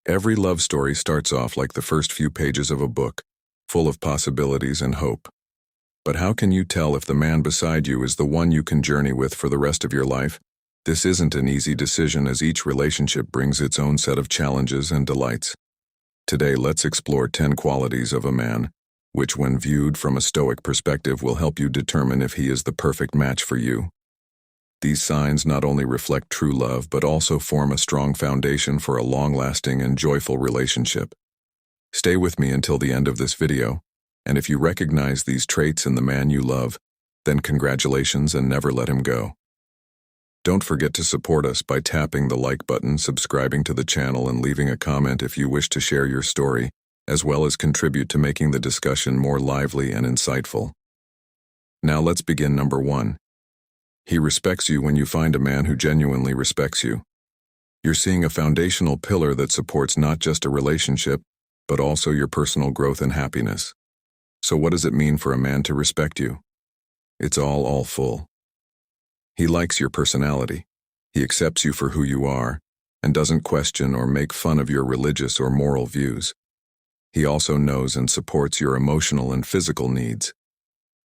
Every love story starts off like the first few pages of a book, full of possibilities and hope. But how can you tell if the man beside you is the one you can journey with for the rest of your life? This isn't an easy decision, as each relationship brings its own set of challenges and delights. Today, let's explore 10 qualities of a man, which when viewed from a Stoic perspective will help you determine if he is the perfect match for you. These signs not only reflect true love but also form a strong foundation for a long-lasting and joyful relationship. Stay with me until the end of this video, and if you recognize these traits in the man you love, then congratulations and never let him go. Don't forget to support us by tapping the like button, subscribing to the channel, and leaving a comment if you wish to share your story, as well as contribute to making the discussion more lively and insightful. Now let's begin. Number 1. He respects you. When you find a man who genuinely respects you, you're seeing a foundational pillar that supports not just a relationship, but also your personal growth and happiness. So what does it mean for a man to respect you? It's all full. He likes your personality. He accepts you for who you are, and doesn't question or make fun of your religious or moral views. He also knows and supports your emotional and physical needs,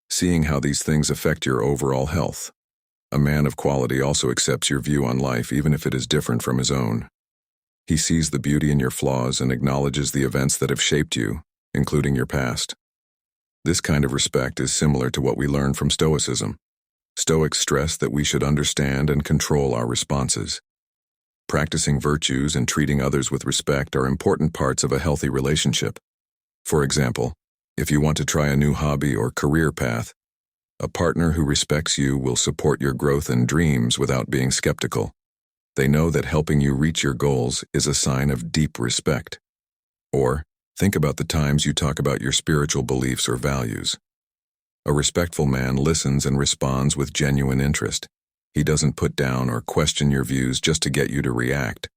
seeing how these things affect your overall health. A man of quality also accepts your view on life, even if it is different from his own. He sees the beauty in your flaws and acknowledges the events that have shaped you, including your past. This kind of respect is similar to what we learn from Stoicism. Stoics stress that we should understand and control our responses. Practicing virtues and treating others with respect are important parts of a healthy relationship. For example, if you want to try a new hobby or career path, a partner who respects you will support your growth and dreams without being skeptical. They know that helping you reach your goals is a sign of deep respect. Or, think about the times you talk about your spiritual beliefs or values. A respectful man listens and responds with genuine interest. He doesn't put down or question your views just to get you to react,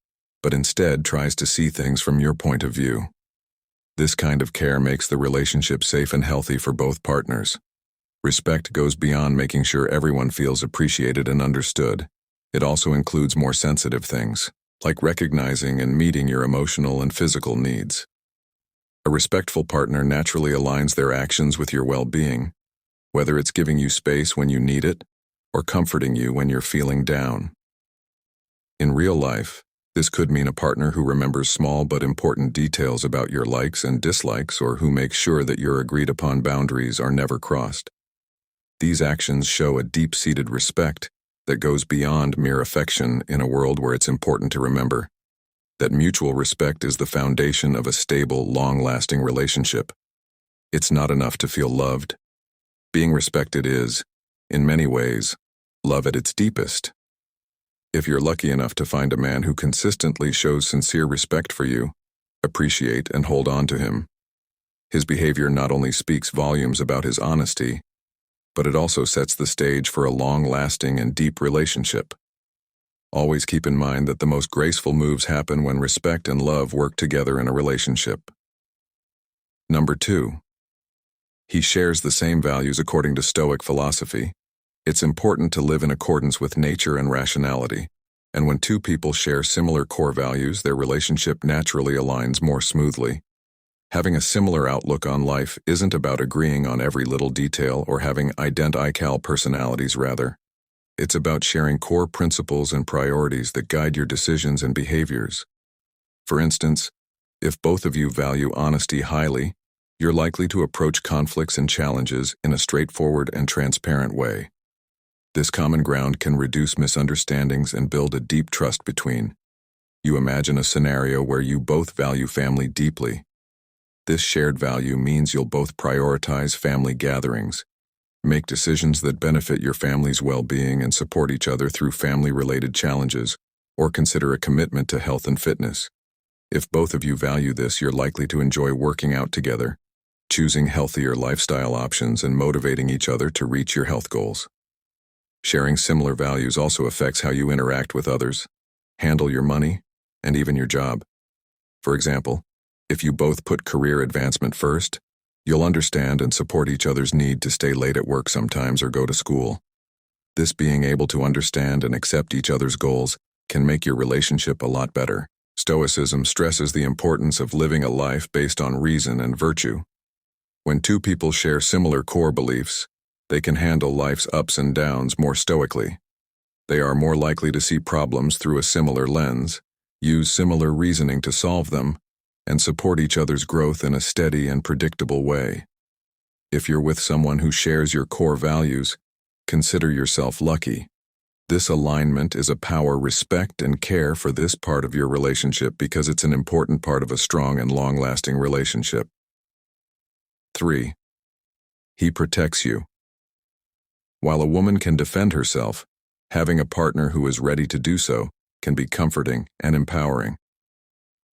but instead tries to see things from your point of view. This kind of care makes the relationship safe and healthy for both partners. Respect goes beyond making sure everyone feels appreciated and understood. It also includes more sensitive things, like recognizing and meeting your emotional and physical needs. A respectful partner naturally aligns their actions with your well-being, whether it's giving you space when you need it or comforting you when you're feeling down. In real life, this could mean a partner who remembers small but important details about your likes and dislikes, or who makes sure that your agreed-upon boundaries are never crossed. These actions show a deep-seated respect that goes beyond mere affection in a world where it's important to remember that mutual respect is the foundation of a stable, long-lasting relationship. It's not enough to feel loved. Being respected is, in many ways, love at its deepest. If you're lucky enough to find a man who consistently shows sincere respect for you, appreciate and hold on to him. His behavior not only speaks volumes about his honesty, but it also sets the stage for a long-lasting and deep relationship. Always keep in mind that the most graceful moves happen when respect and love work together in a relationship. Number 2. He shares the same values. According to Stoic philosophy, it's important to live in accordance with nature and rationality, and when two people share similar core values, their relationship naturally aligns more smoothly. Having a similar outlook on life isn't about agreeing on every little detail or having identical personalities. Rather, it's about sharing core principles and priorities that guide your decisions and behaviors. For instance, if both of you value honesty highly, you're likely to approach conflicts and challenges in a straightforward and transparent way. This common ground can reduce misunderstandings and build a deep trust between you. Imagine a scenario where you both value family deeply. This shared value means you'll both prioritize family gatherings, make decisions that benefit your family's well-being, and support each other through family-related challenges, or consider a commitment to health and fitness. If both of you value this, you're likely to enjoy working out together, choosing healthier lifestyle options, and motivating each other to reach your health goals. Sharing similar values also affects how you interact with others, handle your money, and even your job. For example, if you both put career advancement first, you'll understand and support each other's need to stay late at work sometimes or go to school. This being able to understand and accept each other's goals can make your relationship a lot better, Stoicism stresses the importance of living a life based on reason and virtue. When two people share similar core beliefs, they can handle life's ups and downs more stoically. They are more likely to see problems through a similar lens, use similar reasoning to solve them, and support each other's growth in a steady and predictable way. If you're with someone who shares your core values, consider yourself lucky. This alignment is a power, respect, and care for this part of your relationship because it's an important part of a strong and long-lasting relationship. 3. He protects you. While a woman can defend herself, having a partner who is ready to do so can be comforting and empowering.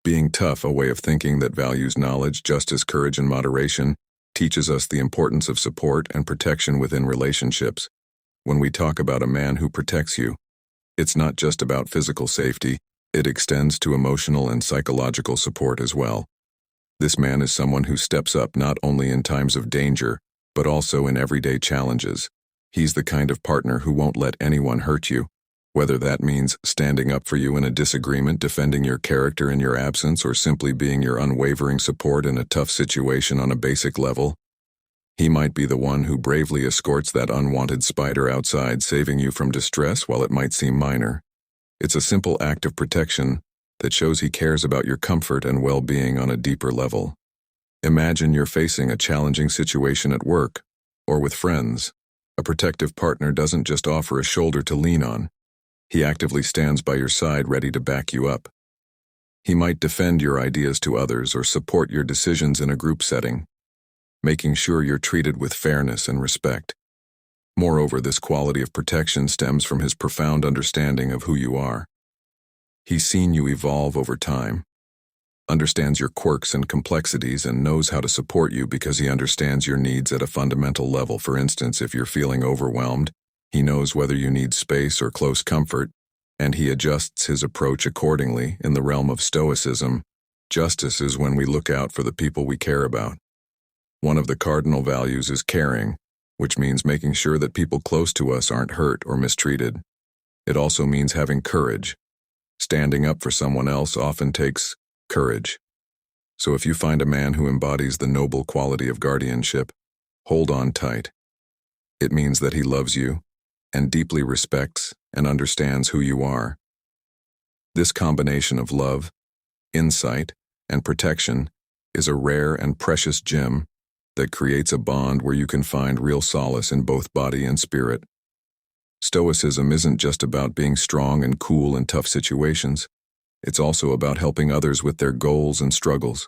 Being tough, a way of thinking that values knowledge, justice, courage, and moderation, teaches us the importance of support and protection within relationships. When we talk about a man who protects you, it's not just about physical safety, it extends to emotional and psychological support as well. This man is someone who steps up not only in times of danger, but also in everyday challenges. He's the kind of partner who won't let anyone hurt you, whether that means standing up for you in a disagreement, defending your character in your absence, or simply being your unwavering support in a tough situation on a basic level. He might be the one who bravely escorts that unwanted spider outside, saving you from distress while it might seem minor. It's a simple act of protection that shows he cares about your comfort and well-being on a deeper level. Imagine you're facing a challenging situation at work or with friends. A protective partner doesn't just offer a shoulder to lean on. He actively stands by your side, ready to back you up. He might defend your ideas to others or support your decisions in a group setting, making sure you're treated with fairness and respect. Moreover, this quality of protection stems from his profound understanding of who you are. He's seen you evolve over time, understands your quirks and complexities, and knows how to support you because he understands your needs at a fundamental level. For instance, if you're feeling overwhelmed, he knows whether you need space or close comfort, and he adjusts his approach accordingly. In the realm of Stoicism, justice is when we look out for the people we care about. One of the cardinal values is caring, which means making sure that people close to us aren't hurt or mistreated. It also means having courage. Standing up for someone else often takes courage. So if you find a man who embodies the noble quality of guardianship, hold on tight. It means that he loves you and deeply respects and understands who you are. This combination of love, insight, and protection is a rare and precious gem that creates a bond where you can find real solace in both body and spirit. Stoicism isn't just about being strong and cool in tough situations. It's also about helping others with their goals and struggles.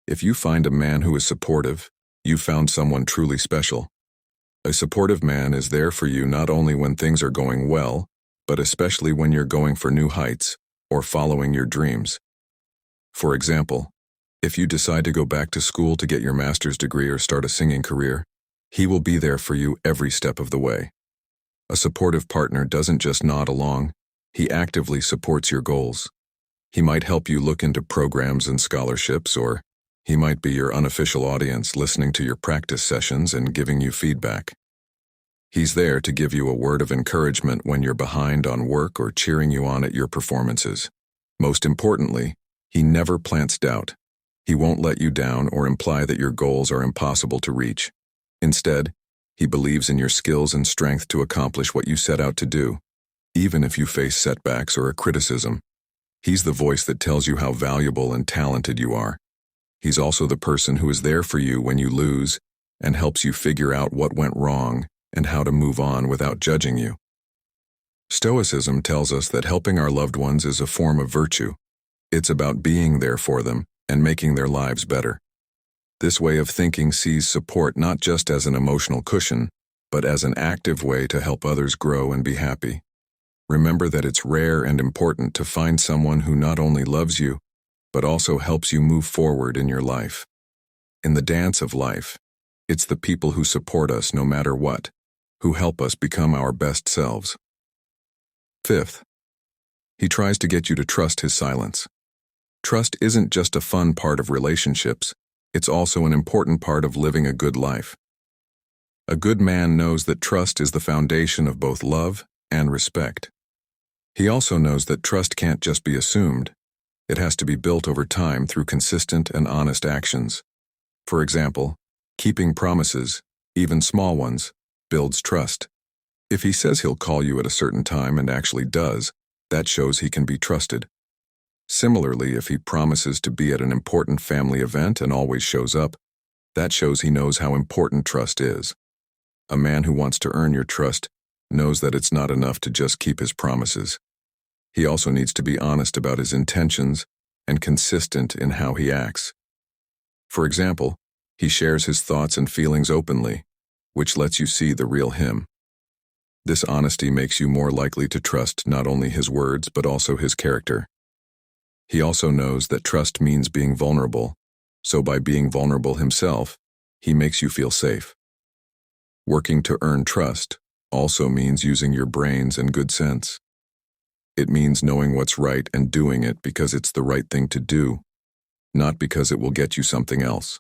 If you find a man who is supportive, you've found someone truly special. A supportive man is there for you not only when things are going well, but especially when you're going for new heights or following your dreams. For example, if you decide to go back to school to get your master's degree or start a singing career, he will be there for you every step of the way. A supportive partner doesn't just nod along, he actively supports your goals. He might help you look into programs and scholarships, or he might be your unofficial audience, listening to your practice sessions and giving you feedback. He's there to give you a word of encouragement when you're behind on work or cheering you on at your performances. Most importantly, he never plants doubt. He won't let you down or imply that your goals are impossible to reach. Instead, he believes in your skills and strength to accomplish what you set out to do, even if you face setbacks or a criticism. He's the voice that tells you how valuable and talented you are. He's also the person who is there for you when you lose and helps you figure out what went wrong and how to move on without judging you. Stoicism tells us that helping our loved ones is a form of virtue. It's about being there for them and making their lives better. This way of thinking sees support not just as an emotional cushion, but as an active way to help others grow and be happy. Remember that it's rare and important to find someone who not only loves you, but also helps you move forward in your life. In the dance of life, it's the people who support us no matter what, who help us become our best selves. 5th, he tries to get you to trust his silence. Trust isn't just a fun part of relationships, it's also an important part of living a good life. A good man knows that trust is the foundation of both love and respect. He also knows that trust can't just be assumed. It has to be built over time through consistent and honest actions. For example, keeping promises, even small ones, builds trust. If he says he'll call you at a certain time and actually does, that shows he can be trusted. Similarly, if he promises to be at an important family event and always shows up, that shows he knows how important trust is. A man who wants to earn your trust knows that it's not enough to just keep his promises. He also needs to be honest about his intentions and consistent in how he acts. For example, he shares his thoughts and feelings openly, which lets you see the real him. This honesty makes you more likely to trust not only his words but also his character. He also knows that trust means being vulnerable, so by being vulnerable himself, he makes you feel safe. Working to earn trust also means using your brains and good sense. It means knowing what's right and doing it because it's the right thing to do, not because it will get you something else.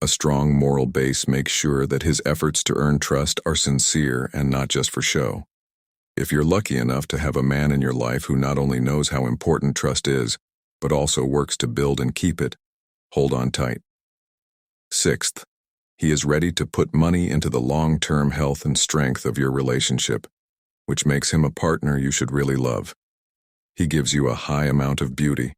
A strong moral base makes sure that his efforts to earn trust are sincere and not just for show. If you're lucky enough to have a man in your life who not only knows how important trust is, but also works to build and keep it, hold on tight. Sixth, he is ready to put money into the long-term health and strength of your relationship, which makes him a partner you should really love. He gives you a high amount of beauty.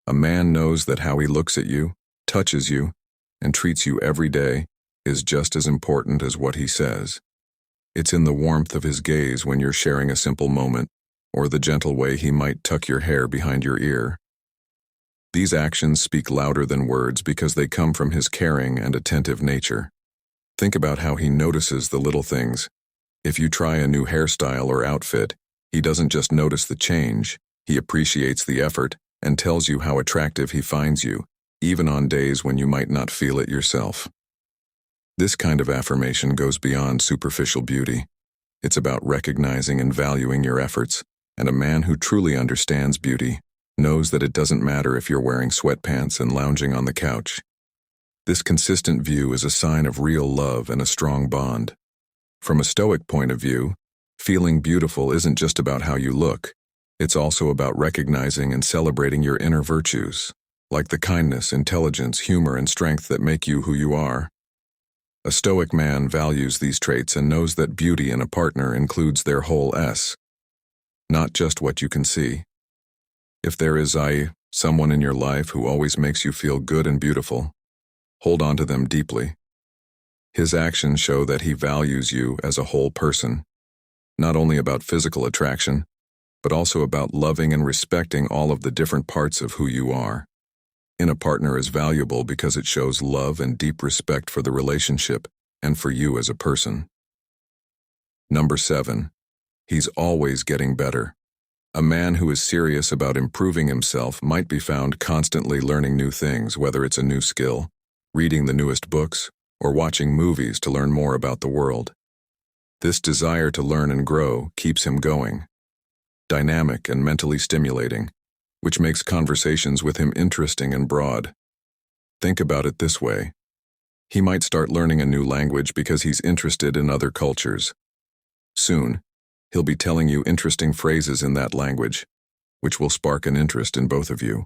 A man knows that how he looks at you, touches you, and treats you every day is just as important as what he says. It's in the warmth of his gaze when you're sharing a simple moment, or the gentle way he might tuck your hair behind your ear. These actions speak louder than words because they come from his caring and attentive nature. Think about how he notices the little things. If you try a new hairstyle or outfit, he doesn't just notice the change, he appreciates the effort and tells you how attractive he finds you, even on days when you might not feel it yourself. This kind of affirmation goes beyond superficial beauty. It's about recognizing and valuing your efforts, and a man who truly understands beauty knows that it doesn't matter if you're wearing sweatpants and lounging on the couch. This consistent view is a sign of real love and a strong bond. From a Stoic point of view, feeling beautiful isn't just about how you look. It's also about recognizing and celebrating your inner virtues, like the kindness, intelligence, humor, and strength that make you who you are. A Stoic man values these traits and knows that beauty in a partner includes their whole S, not just what you can see. If there is someone in your life who always makes you feel good and beautiful, hold on to them deeply. His actions show that he values you as a whole person, not only about physical attraction, but also about loving and respecting all of the different parts of who you are. In a partner is valuable because it shows love and deep respect for the relationship and for you as a person. Number 7, he's always getting better. A man who is serious about improving himself might be found constantly learning new things, whether it's a new skill, reading the newest books, or watching movies to learn more about the world. This desire to learn and grow keeps him going, dynamic and mentally stimulating, which makes conversations with him interesting and broad. Think about it this way. He might start learning a new language because he's interested in other cultures. Soon, he'll be telling you interesting phrases in that language, which will spark an interest in both of you.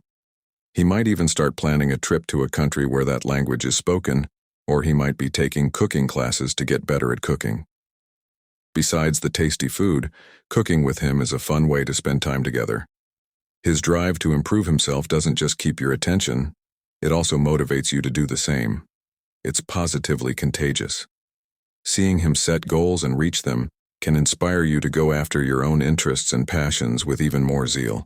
He might even start planning a trip to a country where that language is spoken, or he might be taking cooking classes to get better at cooking. Besides the tasty food, cooking with him is a fun way to spend time together. His drive to improve himself doesn't just keep your attention, it also motivates you to do the same. It's positively contagious. Seeing him set goals and reach them can inspire you to go after your own interests and passions with even more zeal.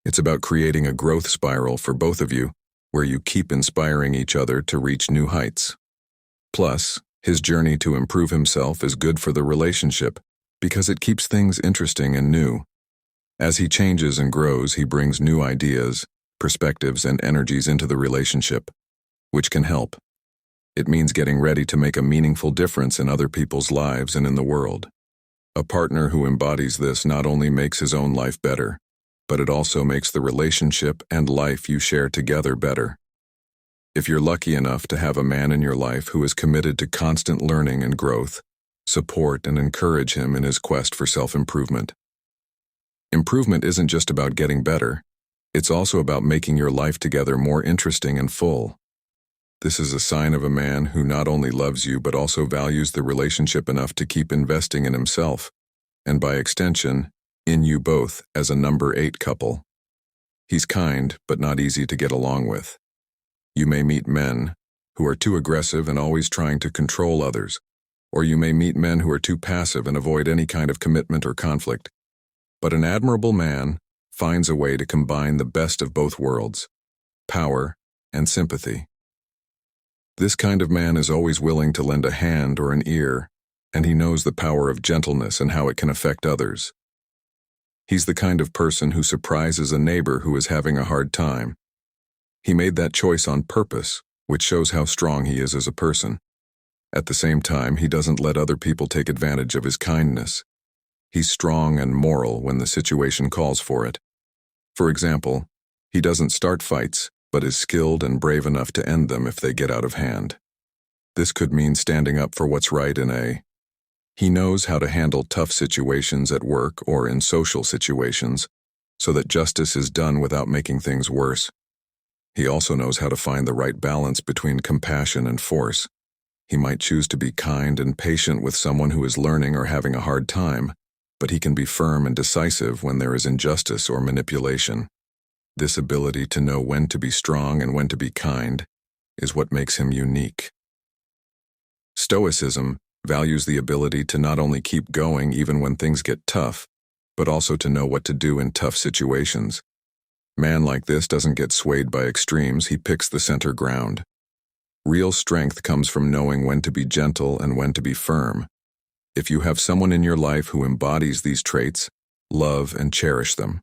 It's about creating a growth spiral for both of you, where you keep inspiring each other to reach new heights. Plus, his journey to improve himself is good for the relationship because it keeps things interesting and new. As he changes and grows, he brings new ideas, perspectives, and energies into the relationship, which can help. It means getting ready to make a meaningful difference in other people's lives and in the world. A partner who embodies this not only makes his own life better, but it also makes the relationship and life you share together better. If you're lucky enough to have a man in your life who is committed to constant learning and growth, support and encourage him in his quest for self-improvement. Improvement isn't just about getting better, it's also about making your life together more interesting and full. This is a sign of a man who not only loves you but also values the relationship enough to keep investing in himself, and by extension, in you both as a number 8 couple. He's kind, but not easy to get along with. You may meet men who are too aggressive and always trying to control others, or you may meet men who are too passive and avoid any kind of commitment or conflict. But an admirable man finds a way to combine the best of both worlds, power and sympathy. This kind of man is always willing to lend a hand or an ear, and he knows the power of gentleness and how it can affect others. He's the kind of person who surprises a neighbor who is having a hard time. He made that choice on purpose, which shows how strong he is as a person. At the same time, he doesn't let other people take advantage of his kindness. He's strong and moral when the situation calls for it. For example, he doesn't start fights, but is skilled and brave enough to end them if they get out of hand. This could mean standing up for what's right He knows how to handle tough situations at work or in social situations, so that justice is done without making things worse. He also knows how to find the right balance between compassion and force. He might choose to be kind and patient with someone who is learning or having a hard time, but he can be firm and decisive when there is injustice or manipulation. This ability to know when to be strong and when to be kind is what makes him unique. Stoicism values the ability to not only keep going even when things get tough, but also to know what to do in tough situations. Man like this doesn't get swayed by extremes, he picks the center ground. Real strength comes from knowing when to be gentle and when to be firm. If you have someone in your life who embodies these traits, love and cherish them.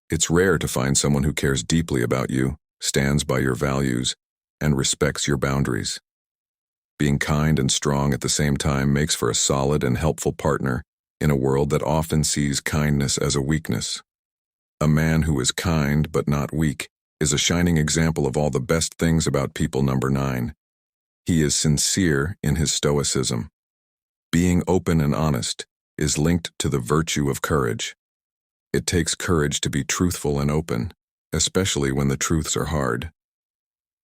It's rare to find someone who cares deeply about you, stands by your values, and respects your boundaries. Being kind and strong at the same time makes for a solid and helpful partner in a world that often sees kindness as a weakness. A man who is kind but not weak is a shining example of all the best things about people. Number 9. He is sincere in his stoicism. Being open and honest is linked to the virtue of courage. It takes courage to be truthful and open, especially when the truths are hard.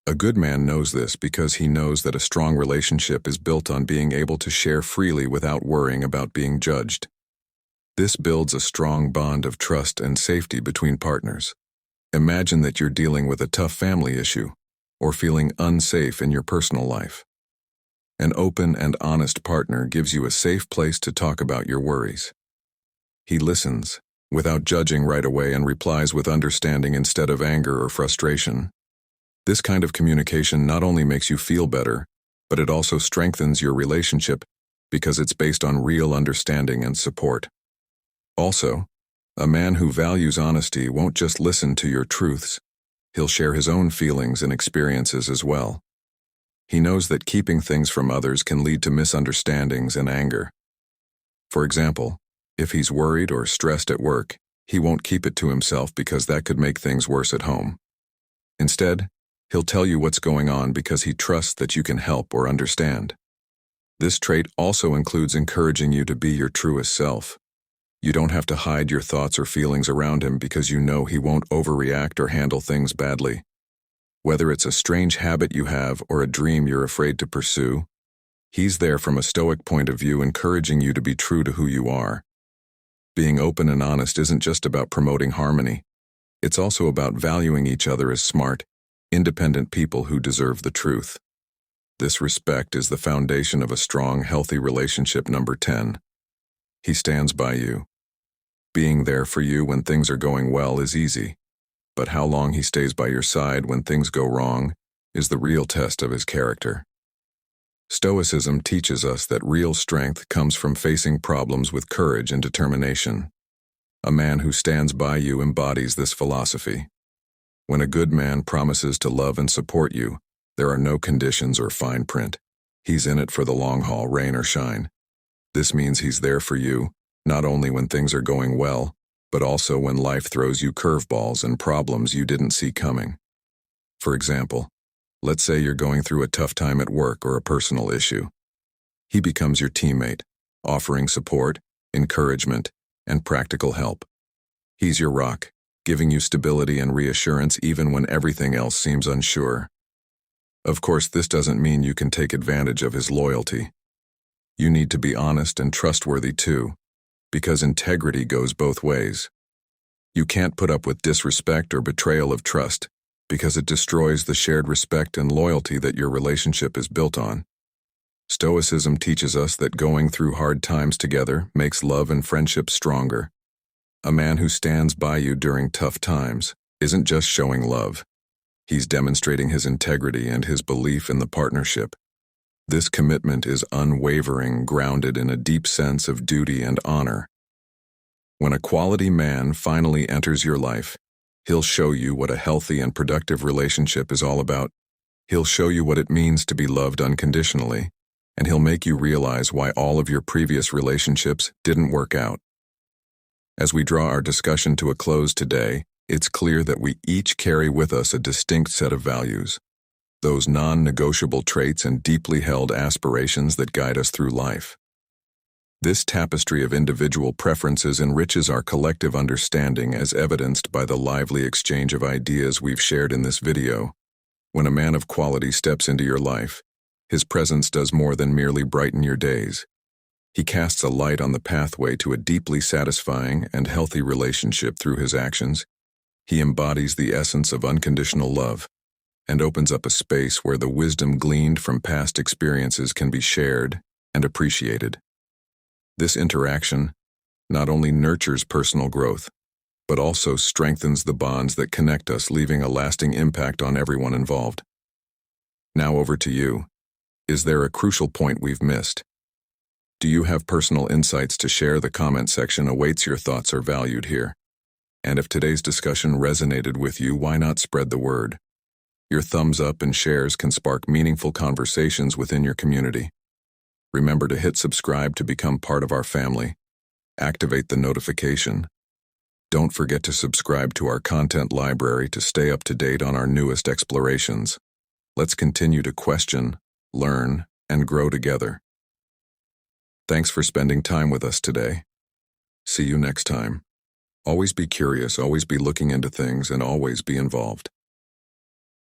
A good man knows this because he knows that a strong relationship is built on being able to share freely without worrying about being judged. This builds a strong bond of trust and safety between partners. Imagine that you're dealing with a tough family issue or feeling unsafe in your personal life. An open and honest partner gives you a safe place to talk about your worries. He listens, without judging right away, and replies with understanding instead of anger or frustration. This kind of communication not only makes you feel better, but it also strengthens your relationship because it's based on real understanding and support. Also, a man who values honesty won't just listen to your truths. He'll share his own feelings and experiences as well. He knows that keeping things from others can lead to misunderstandings and anger. For example, if he's worried or stressed at work, he won't keep it to himself because that could make things worse at home. Instead, he'll tell you what's going on because he trusts that you can help or understand. This trait also includes encouraging you to be your truest self. You don't have to hide your thoughts or feelings around him because you know he won't overreact or handle things badly. Whether it's a strange habit you have or a dream you're afraid to pursue, he's there from a Stoic point of view, encouraging you to be true to who you are. Being open and honest isn't just about promoting harmony. It's also about valuing each other as smart, independent people who deserve the truth. This respect is the foundation of a strong, healthy relationship. Number 10. He stands by you. Being there for you when things are going well is easy, but how long he stays by your side when things go wrong is the real test of his character. Stoicism teaches us that real strength comes from facing problems with courage and determination. A man who stands by you embodies this philosophy. When a good man promises to love and support you, there are no conditions or fine print. He's in it for the long haul, rain or shine. This means he's there for you, not only when things are going well, but also when life throws you curveballs and problems you didn't see coming. For example, let's say you're going through a tough time at work or a personal issue. He becomes your teammate, offering support, encouragement, and practical help. He's your rock, giving you stability and reassurance even when everything else seems unsure. Of course, this doesn't mean you can take advantage of his loyalty. You need to be honest and trustworthy too, because integrity goes both ways. You can't put up with disrespect or betrayal of trust, because it destroys the shared respect and loyalty that your relationship is built on. Stoicism teaches us that going through hard times together makes love and friendship stronger. A man who stands by you during tough times isn't just showing love. He's demonstrating his integrity and his belief in the partnership. This commitment is unwavering, grounded in a deep sense of duty and honor. When a quality man finally enters your life, he'll show you what a healthy and productive relationship is all about. He'll show you what it means to be loved unconditionally, and he'll make you realize why all of your previous relationships didn't work out. As we draw our discussion to a close today, it's clear that we each carry with us a distinct set of values, those non-negotiable traits and deeply held aspirations that guide us through life. This tapestry of individual preferences enriches our collective understanding as evidenced by the lively exchange of ideas we've shared in this video. When a man of quality steps into your life, his presence does more than merely brighten your days. He casts a light on the pathway to a deeply satisfying and healthy relationship through his actions. He embodies the essence of unconditional love and opens up a space where the wisdom gleaned from past experiences can be shared and appreciated. This interaction not only nurtures personal growth, but also strengthens the bonds that connect us, leaving a lasting impact on everyone involved. Now over to you. Is there a crucial point we've missed? Do you have personal insights to share? The comment section awaits. Your thoughts are valued here. And if today's discussion resonated with you, why not spread the word? Your thumbs up and shares can spark meaningful conversations within your community. Remember to hit subscribe to become part of our family. Activate the notification. Don't forget to subscribe to our content library to stay up to date on our newest explorations. Let's continue to question, learn, and grow together. Thanks for spending time with us today. See you next time. Always be curious, always be looking into things, and always be involved.